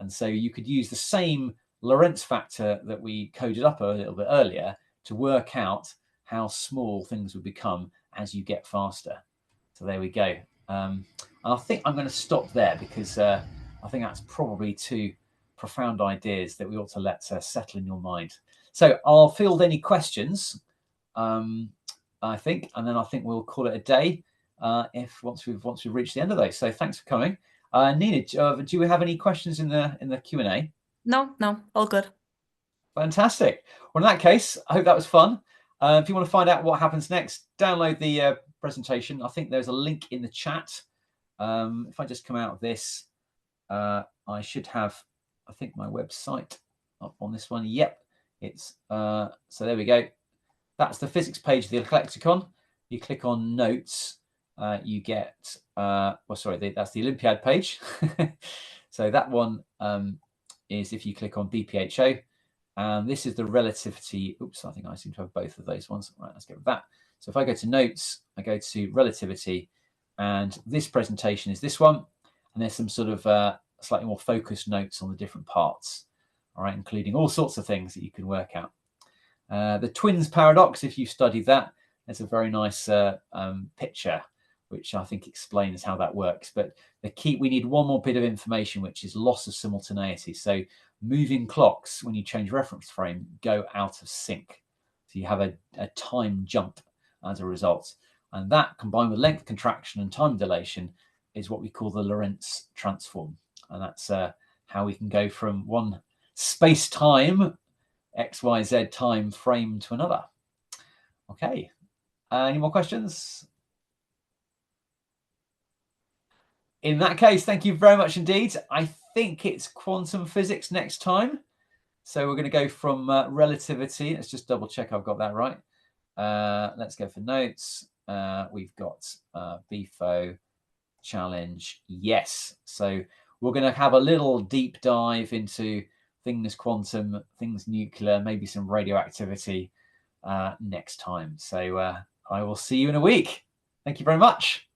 B: And so you could use the same Lorentz factor that we coded up a little bit earlier to work out how small things would become as you get faster. So there we go. And I think I'm going to stop there because I think that's probably two profound ideas that we ought to let settle in your mind. So I'll field any questions, I think, and then I think we'll call it a day once we've reached the end of those. So thanks for coming. Nina, do we have any questions in the Q&A?
C: No, all good.
B: Fantastic. Well, in that case, I hope that was fun. If you want to find out what happens next, download the presentation. I think there's a link in the chat. If I just come out of this, I should have, I think, my website up on this one. Yep, it's so there we go. That's the physics page of the lexicon. You click on notes, you get, that's the Olympiad page. So that one is if you click on BPHO, and this is the relativity. Oops, I think I seem to have both of those ones. Right, let's get rid of that. So if I go to notes, I go to relativity, and this presentation is this one. And there's some sort of slightly more focused notes on the different parts, all right, including all sorts of things that you can work out. The twins paradox, if you studied that, there's a very nice picture, which I think explains how that works. But we need one more bit of information, which is loss of simultaneity. So moving clocks, when you change reference frame, go out of sync. So you have a time jump as a result. And that, combined with length contraction and time dilation, is what we call the Lorentz transform. And that's how we can go from one space-time, XYZ time frame to another. Okay. Any more questions? In that case, thank you very much indeed. I think it's quantum physics next time. So we're going to go from relativity. Let's just double check I've got that right. Let's go for notes. We've got BFO challenge. Yes. So we're going to have a little deep dive into things quantum, things nuclear, maybe some radioactivity next time. So I will see you in a week. Thank you very much.